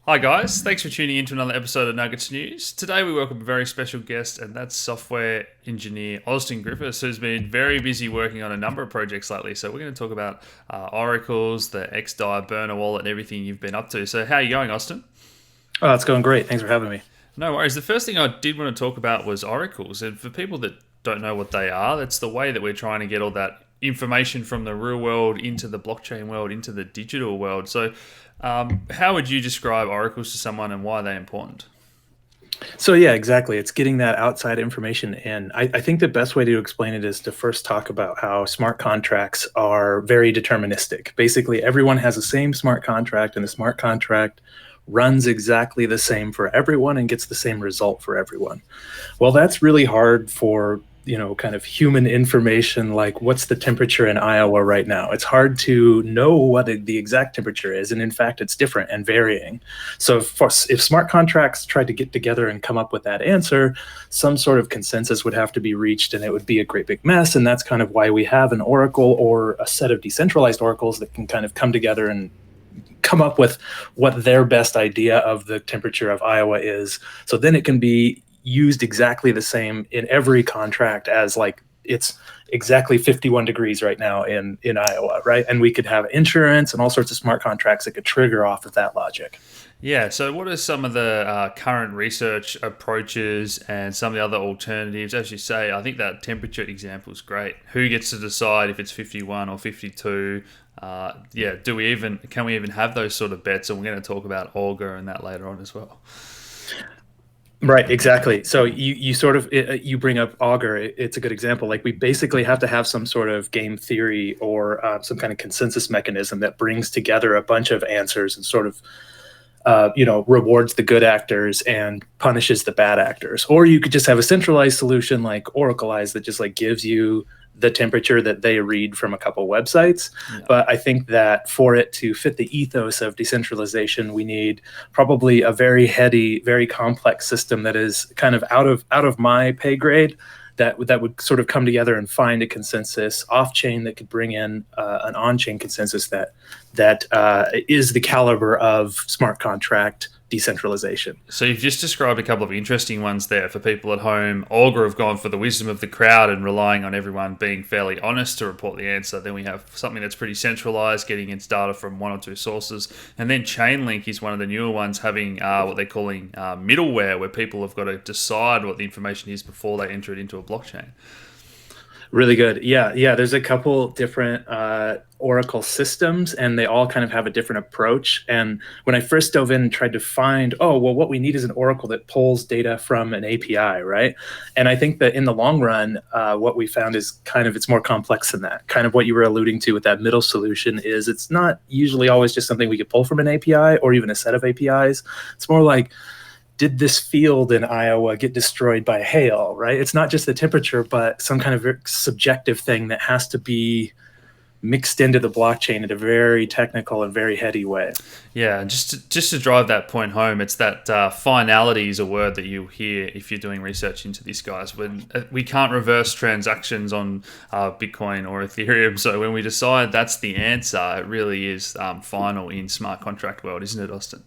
Hi, guys. Thanks for tuning in to another episode of Nuggets News. Today, we welcome a very special guest, and that's software engineer Austin Griffith, who's been very busy working on a number of projects lately. So, we're going to talk about oracles, the XDAI burner wallet, and everything you've been up to. So, how are you going, Austin? Oh, it's going great. Thanks for having me. No worries. The first thing I did want to talk about was oracles. And for people that don't know what they are, that's the way that we're trying to get all that information from the real world into the blockchain world, into the digital world. So, how would you describe oracles to someone and why are they important? So yeah, exactly. It's getting that outside information in. I think the best way to explain it is to first talk about how smart contracts are very deterministic. Basically, everyone has the same smart contract, and the smart contract runs exactly the same for everyone and gets the same result for everyone. Well, that's really hard for, kind of human information, like what's the temperature in Iowa right now. It's hard to know what the exact temperature is, and in fact, it's different and varying. So if smart contracts tried to get together and come up with that answer, some sort of consensus would have to be reached, and it would be a great big mess. And that's kind of why we have an oracle or a set of decentralized oracles that can kind of come together and come up with what their best idea of the temperature of Iowa is. So then it can be used exactly the same in every contract as like it's exactly 51 degrees right now in Iowa, right? And we could have insurance and all sorts of smart contracts that could trigger off of that logic. Yeah, so what are some of the current research approaches and some of the other alternatives? As you say, I think that temperature example is great. Who gets to decide if it's 51 or 52? Yeah, can we even have those sort of bets? And we're going to talk about Augur and that later on as well. Right, exactly. So you sort of you bring up Augur. It's a good example. Like we basically have to have some sort of game theory or some kind of consensus mechanism that brings together a bunch of answers and sort of rewards the good actors and punishes the bad actors. Or you could just have a centralized solution like Oracleize that just like gives you the temperature that they read from a couple websites. Yeah. But I think that for it to fit the ethos of decentralization, we need probably a very heady, very complex system that is kind of out of my pay grade. That would sort of come together and find a consensus off chain that could bring in an on chain consensus that is the caliber of smart contract decentralization. So you've just described a couple of interesting ones there for people at home. Augur have gone for the wisdom of the crowd and relying on everyone being fairly honest to report the answer. Then we have something that's pretty centralized, getting its data from one or two sources. And then Chainlink is one of the newer ones, having what they're calling middleware, where people have got to decide what the information is before they enter it into a blockchain. Really good. Yeah. There's a couple different Oracle systems, and they all kind of have a different approach. And when I first dove in and tried to find, oh, well, what we need is an Oracle that pulls data from an API, right? And I think that in the long run, what we found is it's more complex than that. Kind of what you were alluding to with that middle solution is it's not usually always just something we could pull from an API or even a set of APIs. It's more like, did this field in Iowa get destroyed by hail, right? It's not just the temperature, but some kind of subjective thing that has to be mixed into the blockchain in a very technical and very heady way. Yeah, and just to drive that point home, it's that finality is a word that you hear if you're doing research into this, guys. When we can't reverse transactions on Bitcoin or Ethereum, so when we decide that's the answer, it really is final in smart contract world, isn't it, Austin?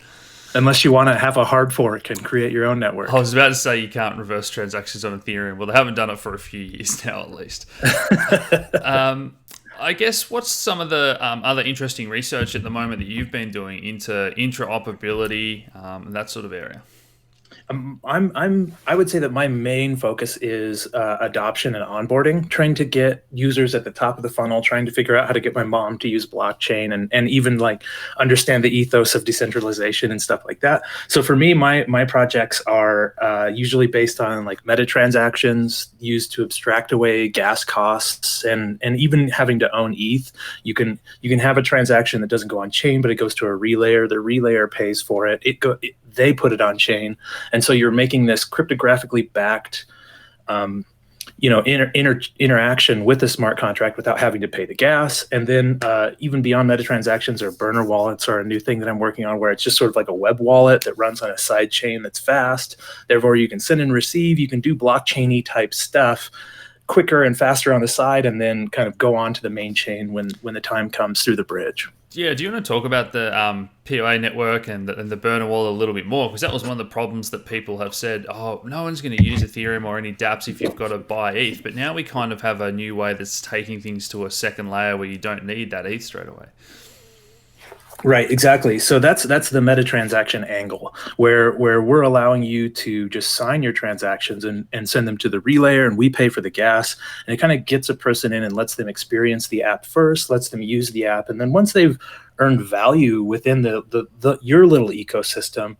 Unless you want to have a hard fork and create your own I network. was about to say you can't reverse transactions on Ethereum. Well, they haven't done it for a few years now, at least. I guess what's some of the other interesting research at the moment that you've been doing into interoperability and that sort of area? I would say that my main focus is adoption and onboarding, trying to get users at the top of the funnel, trying to figure out how to get my mom to use blockchain and even like understand the ethos of decentralization and stuff like that. So for me, my projects are usually based on like meta transactions used to abstract away gas costs and even having to own ETH. You can have a transaction that doesn't go on chain, but it goes to a relayer. The relayer pays for it. They put it on chain. And so you're making this cryptographically backed, interaction with the smart contract without having to pay the gas. And then even beyond meta transactions or burner wallets are a new thing that I'm working on where it's just sort of like a web wallet that runs on a side chain that's fast. Therefore, you can send and receive. You can do blockchain-y type stuff quicker and faster on the side and then kind of go on to the main chain when the time comes through the bridge. Yeah, do you want to talk about the POA network and the burner wallet a little bit more? Because that was one of the problems that people have said, oh, no one's going to use Ethereum or any dApps if you've got to buy ETH. But now we kind of have a new way that's taking things to a second layer where you don't need that ETH straight away. Right, exactly. So that's the meta transaction angle where we're allowing you to just sign your transactions and send them to the relayer, and we pay for the gas. And it kind of gets a person in and lets them experience the app first, lets them use the app, and then once they've earned value within the your little ecosystem,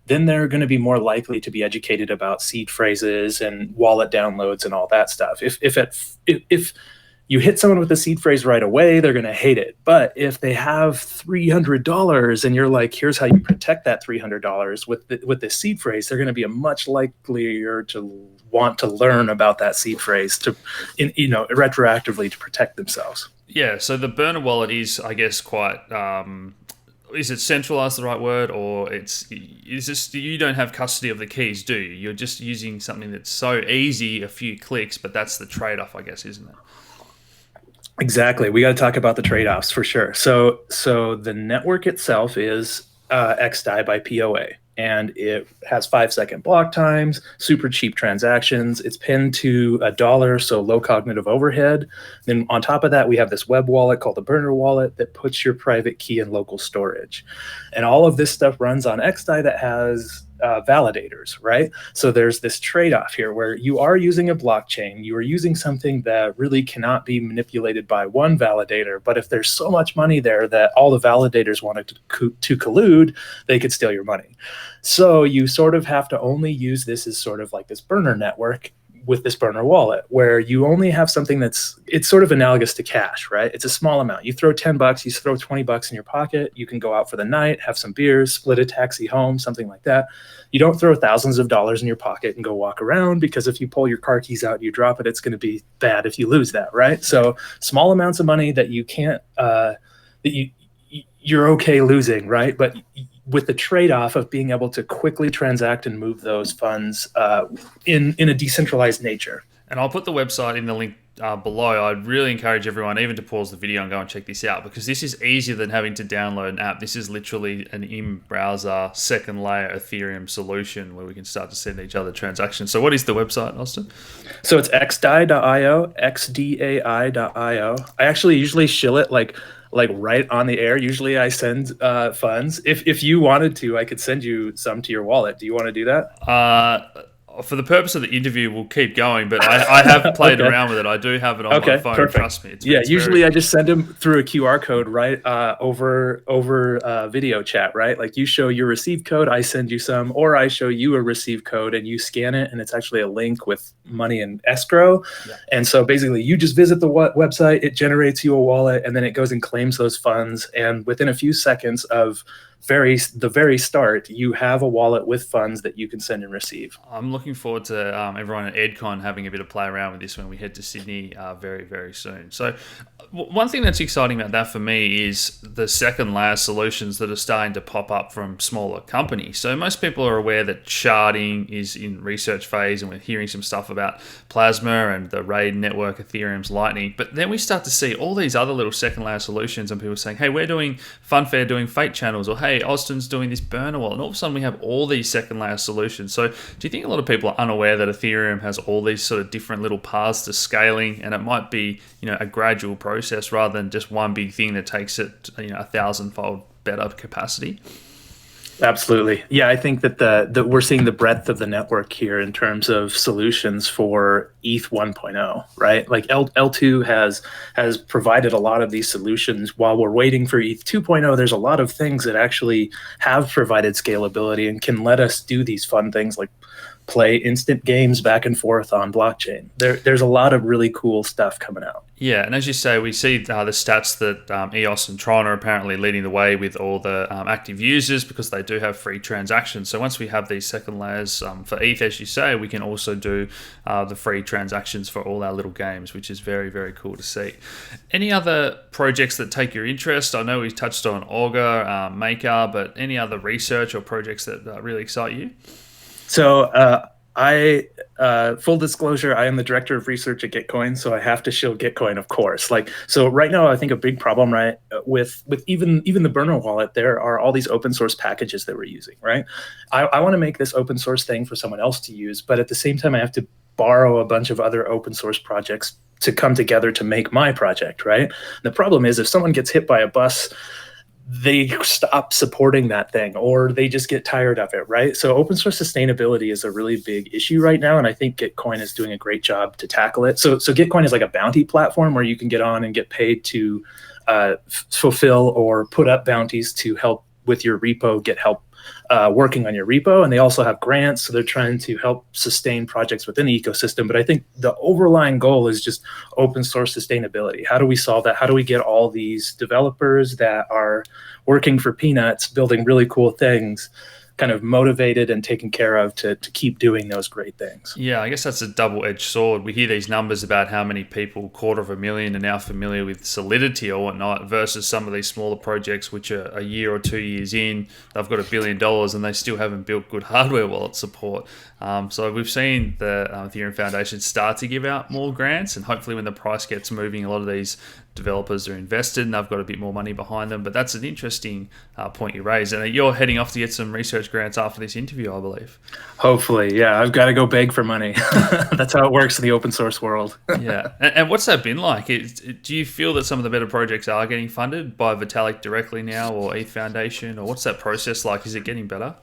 then they're going to be more likely to be educated about seed phrases and wallet downloads and all that stuff. If you hit someone with a seed phrase right away, they're going to hate it. But if they have $300 and you're like, here's how you protect that $300 with this seed phrase, they're going to be a much likelier to want to learn about that seed phrase retroactively to protect themselves. Yeah, so the burner wallet is, I guess, quite. Is it centralized the right word, or is this you don't have custody of the keys, do you? You're just using something that's so easy, a few clicks, but that's the trade-off, I guess, isn't it? Exactly. We got to talk about the trade-offs for sure. So the network itself is XDAI by POA, and it has 5-second block times, super cheap transactions. It's pinned to $1, so low cognitive overhead. Then on top of that, we have this web wallet called the burner wallet that puts your private key in local storage. And all of this stuff runs on XDAI that has validators, right? So there's this trade-off here where you are using a blockchain, you are using something that really cannot be manipulated by one validator, but if there's so much money there that all the validators wanted to collude, they could steal your money. So you sort of have to only use this as sort of like this burner network with this burner wallet, where you only have something it's sort of analogous to cash, right? It's a small amount. You throw $10, you throw $20 in your pocket, you can go out for the night, have some beers, split a taxi home, something like that. You don't throw thousands of dollars in your pocket and go walk around, because if you pull your car keys out and you drop it, it's going to be bad if you lose that, right? So small amounts of money that you can't, you're okay losing, right? But with the trade-off of being able to quickly transact and move those funds in a decentralized nature. And I'll put the website in the link below. I'd really encourage everyone even to pause the video and go and check this out, because this is easier than having to download an app. This is literally an in-browser second layer Ethereum solution where we can start to send each other transactions. So what is the website, Austin? So it's xdai.io, xdai.io. I actually usually shill it like right on the air. Usually I send funds. If you wanted to, I could send you some to your wallet. Do you want to do that? For the purpose of the interview, we'll keep going, but I have played Okay. around with it. I do have it on my phone. Perfect. Trust me. Usually I just send them through a QR code, right? Over video chat, right? Like you show your receive code, I send you some, or I show you a receive code and you scan it, and it's actually a link with money in escrow. Yeah. And so basically you just visit the website, it generates you a wallet, and then it goes and claims those funds. And within a few seconds of the very start, you have a wallet with funds that you can send and receive. I'm looking forward to everyone at EdCon having a bit of play around with this when we head to Sydney very, very soon. So one thing that's exciting about that for me is the second layer solutions that are starting to pop up from smaller companies. So most people are aware that sharding is in research phase, and we're hearing some stuff about Plasma and the RAID network, Ethereum's Lightning. But then we start to see all these other little second layer solutions, and people saying, hey, we're doing Funfair doing fake channels, or hey, Austin's doing this burner wallet. And all of a sudden we have all these second layer solutions. So do you think a lot of people are unaware that Ethereum has all these sort of different little paths to scaling, and it might be, a gradual process rather than just one big thing that takes it, 1,000-fold better capacity? Absolutely. Yeah, I think that we're seeing the breadth of the network here in terms of solutions for ETH 1.0, right? Like L2 has provided a lot of these solutions. While we're waiting for ETH 2.0, there's a lot of things that actually have provided scalability and can let us do these fun things like play instant games back and forth on blockchain. There's a lot of really cool stuff coming out. Yeah, and as you say, we see the stats that EOS and Tron are apparently leading the way with all the active users, because they do have free transactions. So once we have these second layers for ETH, as you say, we can also do the free transactions for all our little games, which is very, very cool to see. Any other projects that take your interest? I know we touched on Augur, Maker, but any other research or projects that really excite you? So I full disclosure, I am the director of research at Gitcoin, so I have to shill Gitcoin, of course. Like, so right now, I think a big problem, right, with even the burner wallet, there are all these open source packages that we're using, right? I want to make this open source thing for someone else to use, but at the same time, I have to borrow a bunch of other open source projects to come together to make my project, right? The problem is if someone gets hit by a bus, they stop supporting that thing or they just get tired of it, right? So open source sustainability is a really big issue right now, and I think Gitcoin is doing a great job to tackle it. So Gitcoin is like a bounty platform where you can get on and get paid to fulfill or put up bounties to help with your repo, get help working on your repo. And they also have grants, so they're trying to help sustain projects within the ecosystem. But I think the overlying goal is just open source sustainability. How do we solve that? How do we get all these developers that are working for peanuts, building really cool things, kind of motivated and taken care of to keep doing those great things? Yeah, I guess that's a double-edged sword. We hear these numbers about how many people, 250,000, are now familiar with Solidity or whatnot, versus some of these smaller projects which are a year or 2 years in, they've got $1 billion and they still haven't built good hardware wallet support. So we've seen the Ethereum Foundation start to give out more grants, and hopefully when the price gets moving, a lot of these developers are invested and they've got a bit more money behind them. But that's an interesting point you raised. And you're heading off to get some research grants after this interview, I believe. Hopefully, yeah. I've got to go beg for money. That's how it works in the open source world. Yeah. And what's that been like? Do you feel that some of the better projects are getting funded by Vitalik directly now, or ETH Foundation, or what's that process like? Is it getting better?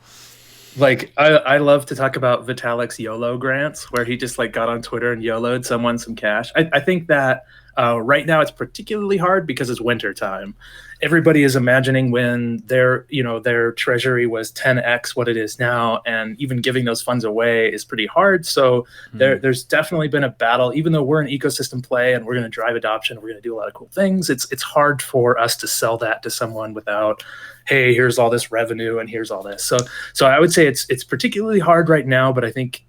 Like, I love to talk about Vitalik's YOLO grants, where he just like got on Twitter and YOLO'd someone some cash. I think that right now it's particularly hard because it's winter time. Everybody is imagining when their treasury was 10x what it is now, and even giving those funds away is pretty hard. So there's definitely been a battle. Even though we're an ecosystem play and we're going to drive adoption, we're going to do a lot of cool things, it's hard for us to sell that to someone without, hey, here's all this revenue and here's all this. So I would say it's particularly hard right now, but I think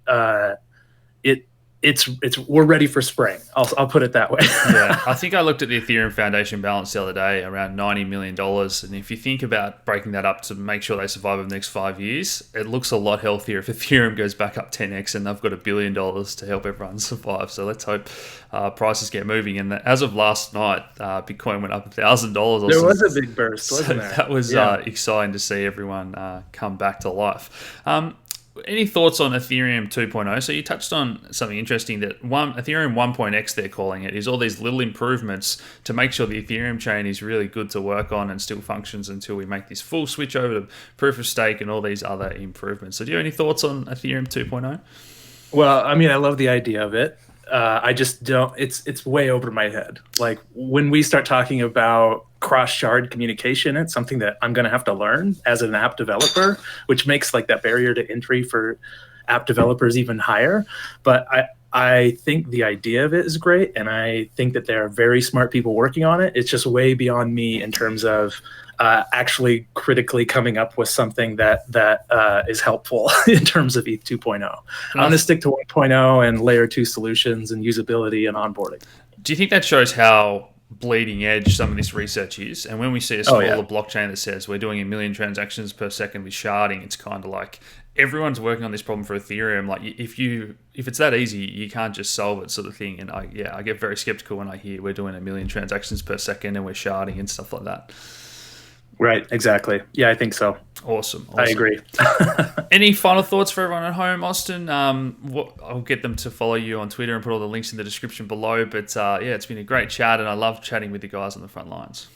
we're ready for spring. I'll put it that way. Yeah, I think I looked at the Ethereum Foundation balance the other day, around $90 million. And if you think about breaking that up to make sure they survive over the next 5 years, it looks a lot healthier if Ethereum goes back up 10x and they've got $1 billion to help everyone survive. So let's hope prices get moving. And as of last night, Bitcoin went up $1,000. There was a big burst, wasn't there? That was exciting to see everyone come back to life. Any thoughts on Ethereum 2.0? So you touched on something interesting, that Ethereum 1.x, they're calling it, is all these little improvements to make sure the Ethereum chain is really good to work on and still functions until we make this full switch over to proof of stake and all these other improvements. So do you have any thoughts on Ethereum 2.0? Well, I mean, I love the idea of it. I just don't. It's way over my head. Like, when we start talking about cross-shard communication, it's something that I'm going to have to learn as an app developer, which makes like that barrier to entry for app developers even higher. But I think the idea of it is great, and I think that there are very smart people working on it. It's just way beyond me in terms of actually critically coming up with something that is helpful in terms of ETH 2.0. I'm going to stick to 1.0 and layer 2 solutions and usability and onboarding. Do you think that shows how bleeding edge some of this research is? And when we see a smaller blockchain that says we're doing 1 million transactions per second with sharding, it's kind of like everyone's working on this problem for Ethereum. Like, if it's that easy, you can't just solve it, sort of thing. And I get very skeptical when I hear we're doing 1 million transactions per second and we're sharding and stuff like that. Right, exactly. Yeah, I think so. Awesome. I agree. Any final thoughts for everyone at home, Austin? I'll get them to follow you on Twitter and put all the links in the description below. But it's been a great chat, and I love chatting with the guys on the front lines.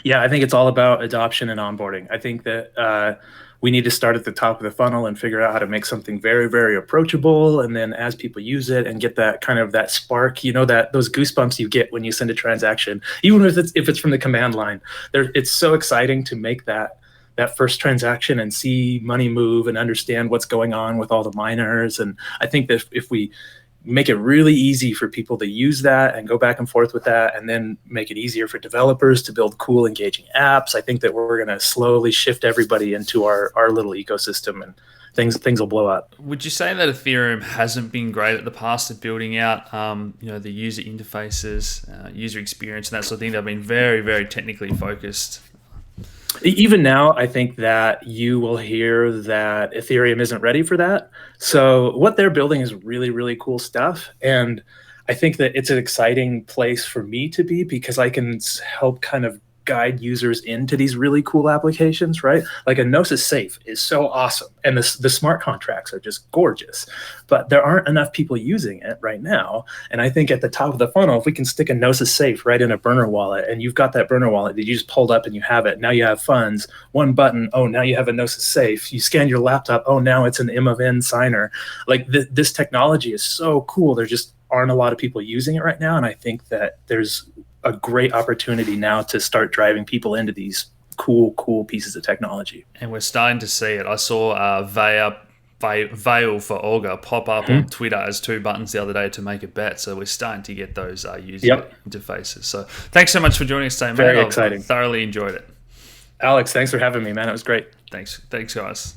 Yeah, I think it's all about adoption and onboarding. I think that we need to start at the top of the funnel and figure out how to make something very, very approachable. And then as people use it and get that kind of that spark, that those goosebumps you get when you send a transaction, even if it's from the command line, it's so exciting to make that first transaction and see money move and understand what's going on with all the miners. And I think that if we make it really easy for people to use that and go back and forth with that, and then make it easier for developers to build cool, engaging apps, I think that we're going to slowly shift everybody into our little ecosystem, and things will blow up. Would you say that Ethereum hasn't been great at the past at building out, the user interfaces, user experience, and that sort of thing? They've been very, very technically focused. Even now, I think that you will hear that Ethereum isn't ready for that. So what they're building is really, really cool stuff. And I think that it's an exciting place for me to be because I can help kind of guide users into these really cool applications, right? Like a Gnosis Safe is so awesome. And the smart contracts are just gorgeous. But there aren't enough people using it right now. And I think at the top of the funnel, if we can stick a Gnosis Safe right in a burner wallet, and you've got that burner wallet that you just pulled up and you have it, now you have funds, one button, oh, now you have a Gnosis Safe. You scan your laptop, oh, now it's an M of N signer. Like this technology is so cool. There just aren't a lot of people using it right now. And I think that there's a great opportunity now to start driving people into these cool pieces of technology. And we're starting to see it. I saw Veil for Augur pop up on Twitter as two buttons the other day to make a bet. So we're starting to get those user interfaces. So thanks so much for joining us today, mate. Very exciting. I thoroughly enjoyed it. Alex, thanks for having me, man. It was great. Thanks, guys.